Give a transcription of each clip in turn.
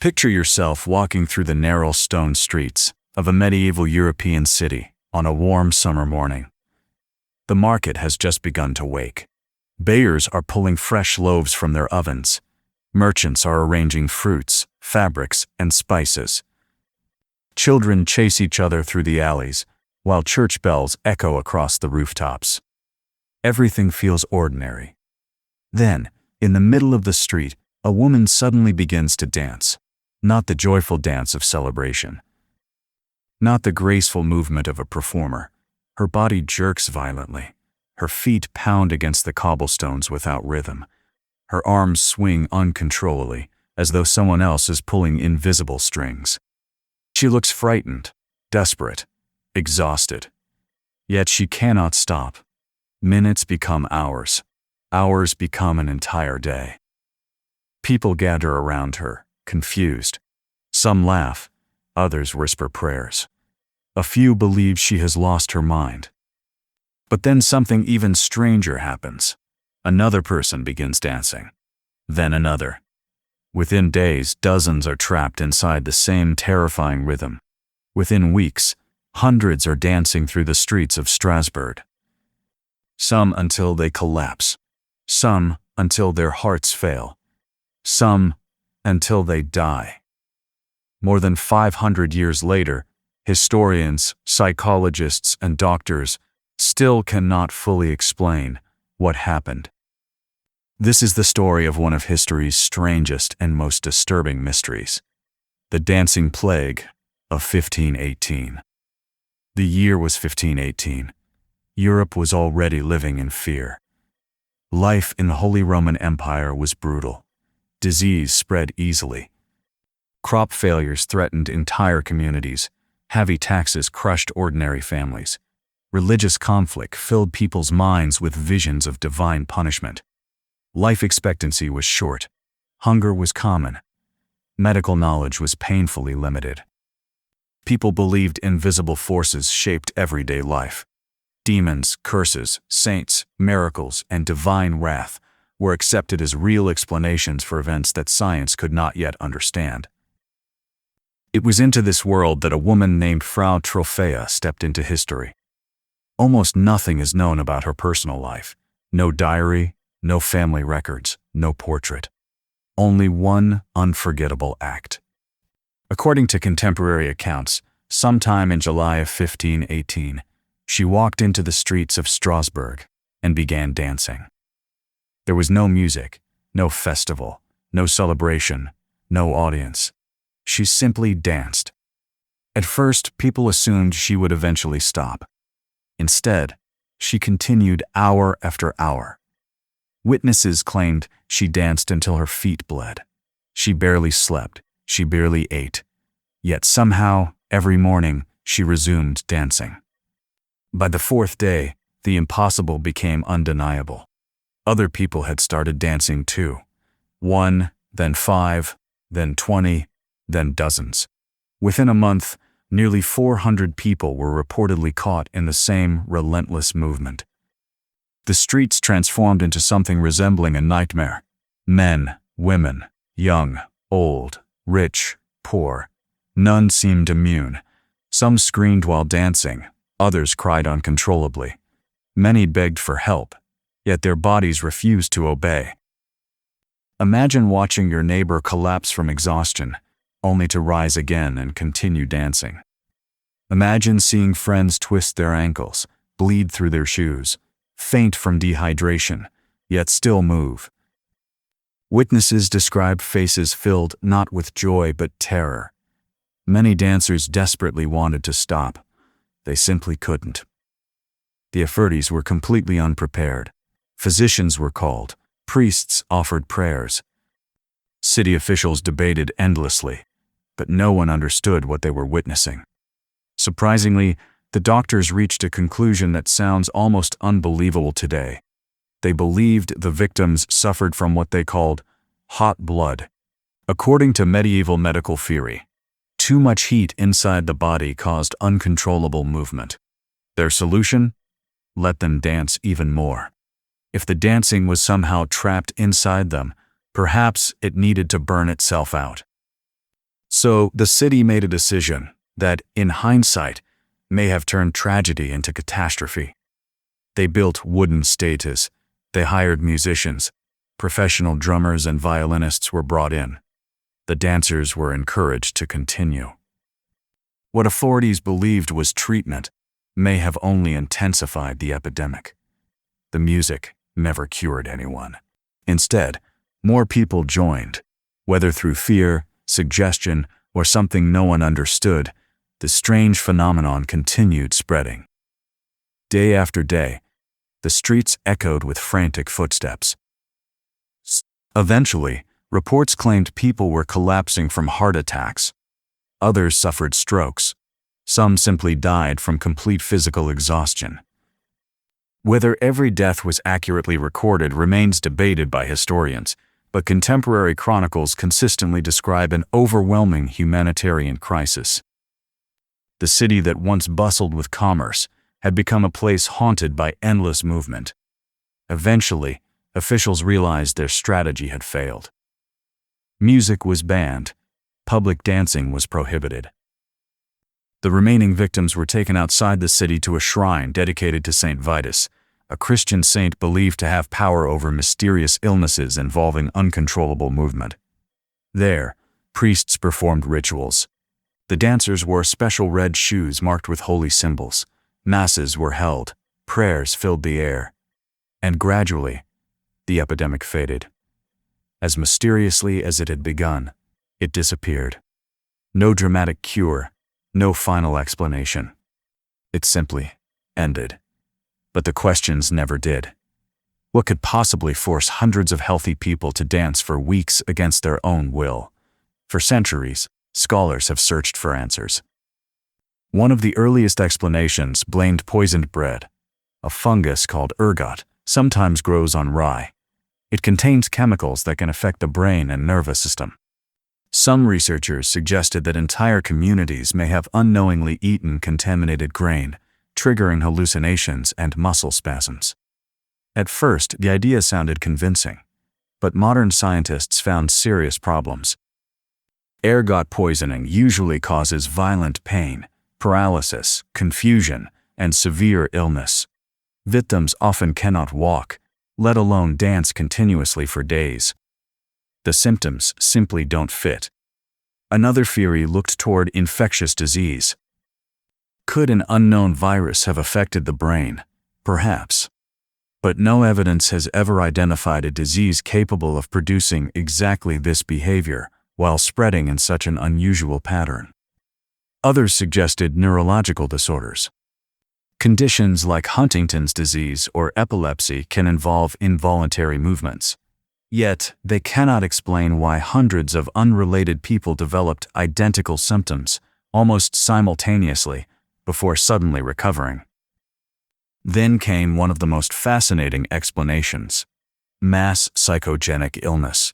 Picture yourself walking through the narrow stone streets of a medieval European city on a warm summer morning. The market has just begun to wake. Bakers are pulling fresh loaves from their ovens. Merchants are arranging fruits, fabrics, and spices. Children chase each other through the alleys, while church bells echo across the rooftops. Everything feels ordinary. Then, in the middle of the street, a woman suddenly begins to dance. Not the joyful dance of celebration. Not the graceful movement of a performer. Her body jerks violently. Her feet pound against the cobblestones without rhythm. Her arms swing uncontrollably, as though someone else is pulling invisible strings. She looks frightened, desperate, exhausted. Yet she cannot stop. Minutes become hours. Hours become an entire day. People gather around her, confused. Some laugh, others whisper prayers. A few believe she has lost her mind. But then something even stranger happens. Another person begins dancing. Then another. Within days, dozens are trapped inside the same terrifying rhythm. Within weeks, hundreds are dancing through the streets of Strasbourg. Some until they collapse. Some until their hearts fail. Some until they die. More than 500 years later, historians, psychologists, and doctors still cannot fully explain what happened. This is the story of one of history's strangest and most disturbing mysteries, the dancing plague of 1518. The year was 1518. Europe was already living in fear. Life in the Holy Roman Empire was brutal. Disease spread easily. Crop failures threatened entire communities. Heavy taxes crushed ordinary families. Religious conflict filled people's minds with visions of divine punishment. Life expectancy was short. Hunger was common. Medical knowledge was painfully limited. People believed invisible forces shaped everyday life. Demons, curses, saints, miracles, and divine wrath were accepted as real explanations for events that science could not yet understand. It was into this world that a woman named Frau Trophea stepped into history. Almost nothing is known about her personal life. No diary, no family records, no portrait. Only one unforgettable act. According to contemporary accounts, sometime in July of 1518, she walked into the streets of Strasbourg and began dancing. There was no music, no festival, no celebration, no audience. She simply danced. At first, people assumed she would eventually stop. Instead, she continued hour after hour. Witnesses claimed she danced until her feet bled. She barely slept, she barely ate. Yet somehow, every morning, she resumed dancing. By the fourth day, the impossible became undeniable. Other people had started dancing too. 1, then 5, then 20, then dozens. Within a month, nearly 400 people were reportedly caught in the same relentless movement. The streets transformed into something resembling a nightmare. Men, women, young, old, rich, poor. None seemed immune. Some screamed while dancing, others cried uncontrollably. Many begged for help, yet their bodies refused to obey. Imagine watching your neighbor collapse from exhaustion, only to rise again and continue dancing. Imagine seeing friends twist their ankles, bleed through their shoes, faint from dehydration, yet still move. Witnesses describe faces filled not with joy but terror. Many dancers desperately wanted to stop. They simply couldn't. The authorities were completely unprepared. Physicians were called. Priests offered prayers. City officials debated endlessly, but no one understood what they were witnessing. Surprisingly, the doctors reached a conclusion that sounds almost unbelievable today. They believed the victims suffered from what they called hot blood. According to medieval medical theory, too much heat inside the body caused uncontrollable movement. Their solution? Let them dance even more. If the dancing was somehow trapped inside them, perhaps it needed to burn itself out. So the city made a decision that, in hindsight, may have turned tragedy into catastrophe. They built wooden stages. They hired musicians. Professional drummers and violinists were brought in. The dancers were encouraged to continue. What authorities believed was treatment may have only intensified the epidemic. The music never cured anyone. Instead, more people joined. Whether through fear, suggestion, or something no one understood, the strange phenomenon continued spreading. Day after day, the streets echoed with frantic footsteps. Eventually, reports claimed people were collapsing from heart attacks. Others suffered strokes. Some simply died from complete physical exhaustion. Whether every death was accurately recorded remains debated by historians, but contemporary chronicles consistently describe an overwhelming humanitarian crisis. The city that once bustled with commerce had become a place haunted by endless movement. Eventually, officials realized their strategy had failed. Music was banned. Public dancing was prohibited. The remaining victims were taken outside the city to a shrine dedicated to Saint Vitus, a Christian saint believed to have power over mysterious illnesses involving uncontrollable movement. There, priests performed rituals. The dancers wore special red shoes marked with holy symbols. Masses were held. Prayers filled the air. And gradually, the epidemic faded. As mysteriously as it had begun, it disappeared. No dramatic cure, no final explanation. It simply ended. But the questions never did. What could possibly force hundreds of healthy people to dance for weeks against their own will? For centuries, scholars have searched for answers. One of the earliest explanations blamed poisoned bread. A fungus called ergot sometimes grows on rye. It contains chemicals that can affect the brain and nervous system. Some researchers suggested that entire communities may have unknowingly eaten contaminated grain, triggering hallucinations and muscle spasms. At first, the idea sounded convincing, but modern scientists found serious problems. Ergot poisoning usually causes violent pain, paralysis, confusion, and severe illness. Victims often cannot walk, let alone dance continuously for days. The symptoms simply don't fit. Another theory looked toward infectious disease. Could an unknown virus have affected the brain? Perhaps. But no evidence has ever identified a disease capable of producing exactly this behavior while spreading in such an unusual pattern. Others suggested neurological disorders. Conditions like Huntington's disease or epilepsy can involve involuntary movements. Yet, they cannot explain why hundreds of unrelated people developed identical symptoms almost simultaneously before suddenly recovering. Then came one of the most fascinating explanations: mass psychogenic illness,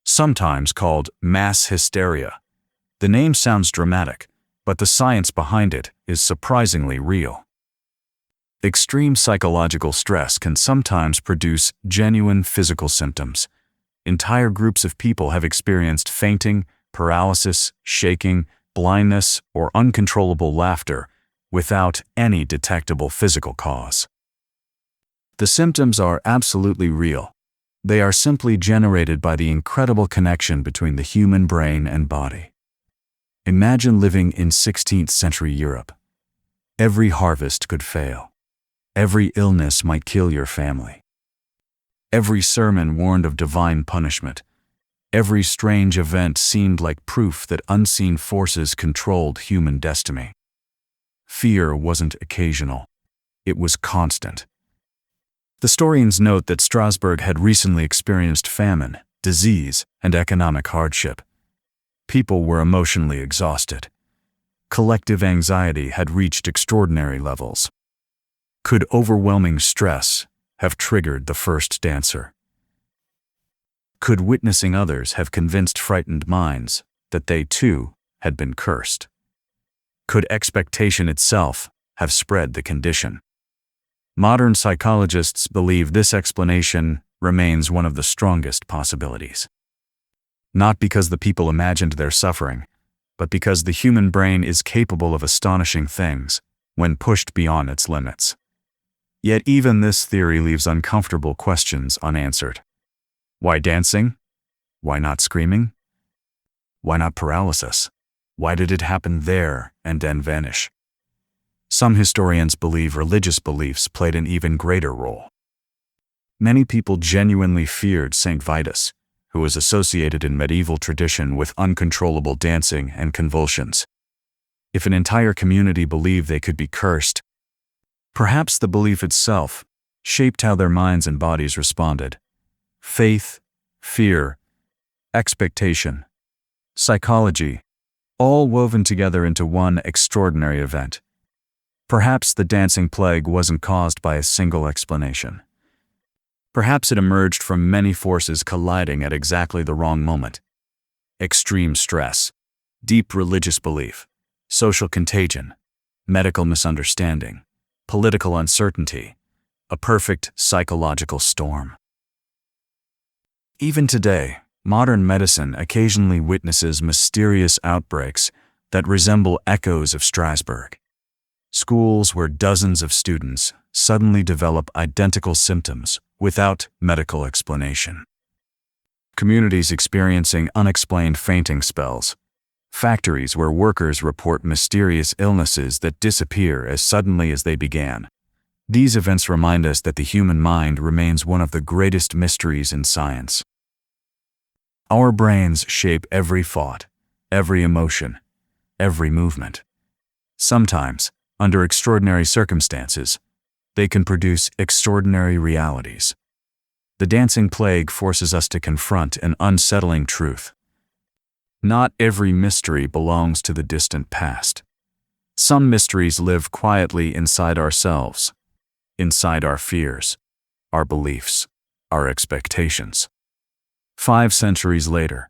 sometimes called mass hysteria. The name sounds dramatic, but the science behind it is surprisingly real. Extreme psychological stress can sometimes produce genuine physical symptoms. Entire groups of people have experienced fainting, paralysis, shaking, blindness, or uncontrollable laughter without any detectable physical cause. The symptoms are absolutely real. They are simply generated by the incredible connection between the human brain and body. Imagine living in 16th century Europe. Every harvest could fail. Every illness might kill your family. Every sermon warned of divine punishment. Every strange event seemed like proof that unseen forces controlled human destiny. Fear wasn't occasional. It was constant. Historians note that Strasbourg had recently experienced famine, disease, and economic hardship. People were emotionally exhausted. Collective anxiety had reached extraordinary levels. Could overwhelming stress have triggered the first dancer? Could witnessing others have convinced frightened minds that they too had been cursed? Could expectation itself have spread the condition? Modern psychologists believe this explanation remains one of the strongest possibilities. Not because the people imagined their suffering, but because the human brain is capable of astonishing things when pushed beyond its limits. Yet even this theory leaves uncomfortable questions unanswered. Why dancing? Why not screaming? Why not paralysis? Why did it happen there and then vanish? Some historians believe religious beliefs played an even greater role. Many people genuinely feared Saint Vitus, who was associated in medieval tradition with uncontrollable dancing and convulsions. If an entire community believed they could be cursed, perhaps the belief itself shaped how their minds and bodies responded. Faith, fear, expectation, psychology, all woven together into one extraordinary event. Perhaps the dancing plague wasn't caused by a single explanation. Perhaps it emerged from many forces colliding at exactly the wrong moment. Extreme stress, deep religious belief, social contagion, medical misunderstanding, political uncertainty, a perfect psychological storm. Even today, modern medicine occasionally witnesses mysterious outbreaks that resemble echoes of Strasbourg. Schools where dozens of students suddenly develop identical symptoms without medical explanation. Communities experiencing unexplained fainting spells. Factories where workers report mysterious illnesses that disappear as suddenly as they began. These events remind us that the human mind remains one of the greatest mysteries in science. Our brains shape every thought, every emotion, every movement. Sometimes, under extraordinary circumstances, they can produce extraordinary realities. The dancing plague forces us to confront an unsettling truth. Not every mystery belongs to the distant past. Some mysteries live quietly inside ourselves, inside our fears, our beliefs, our expectations. 5 centuries later,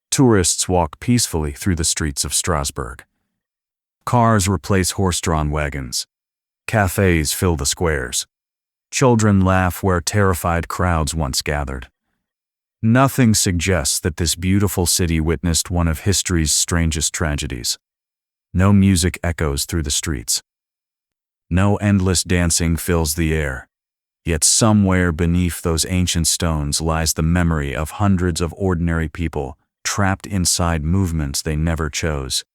tourists walk peacefully through the streets of Strasbourg. Cars replace horse-drawn wagons. Cafes fill the squares. Children laugh where terrified crowds once gathered. Nothing suggests that this beautiful city witnessed one of history's strangest tragedies. No music echoes through the streets. No endless dancing fills the air. Yet somewhere beneath those ancient stones lies the memory of hundreds of ordinary people trapped inside movements they never chose.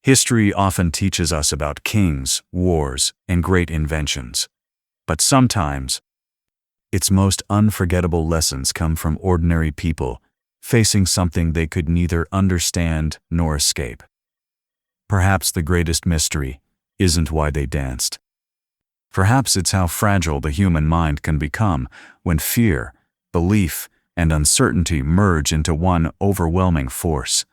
History often teaches us about kings, wars, and great inventions. But sometimes, its most unforgettable lessons come from ordinary people facing something they could neither understand nor escape. Perhaps the greatest mystery isn't why they danced. Perhaps it's how fragile the human mind can become when fear, belief, and uncertainty merge into one overwhelming force.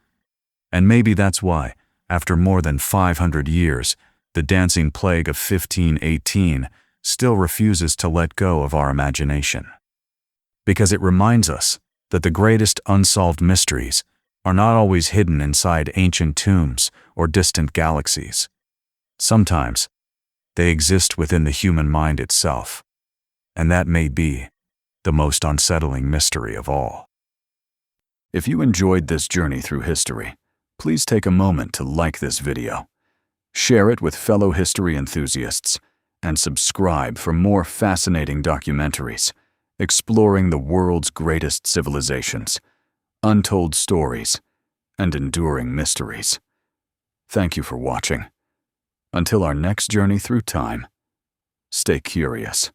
And maybe that's why, after more than 500 years, the dancing plague of 1518 still refuses to let go of our imagination. Because it reminds us that the greatest unsolved mysteries are not always hidden inside ancient tombs or distant galaxies. Sometimes, they exist within the human mind itself, and that may be the most unsettling mystery of all. If you enjoyed this journey through history, please take a moment to like this video, share it with fellow history enthusiasts, and subscribe for more fascinating documentaries exploring the world's greatest civilizations, untold stories, and enduring mysteries. Thank you for watching. Until our next journey through time, stay curious.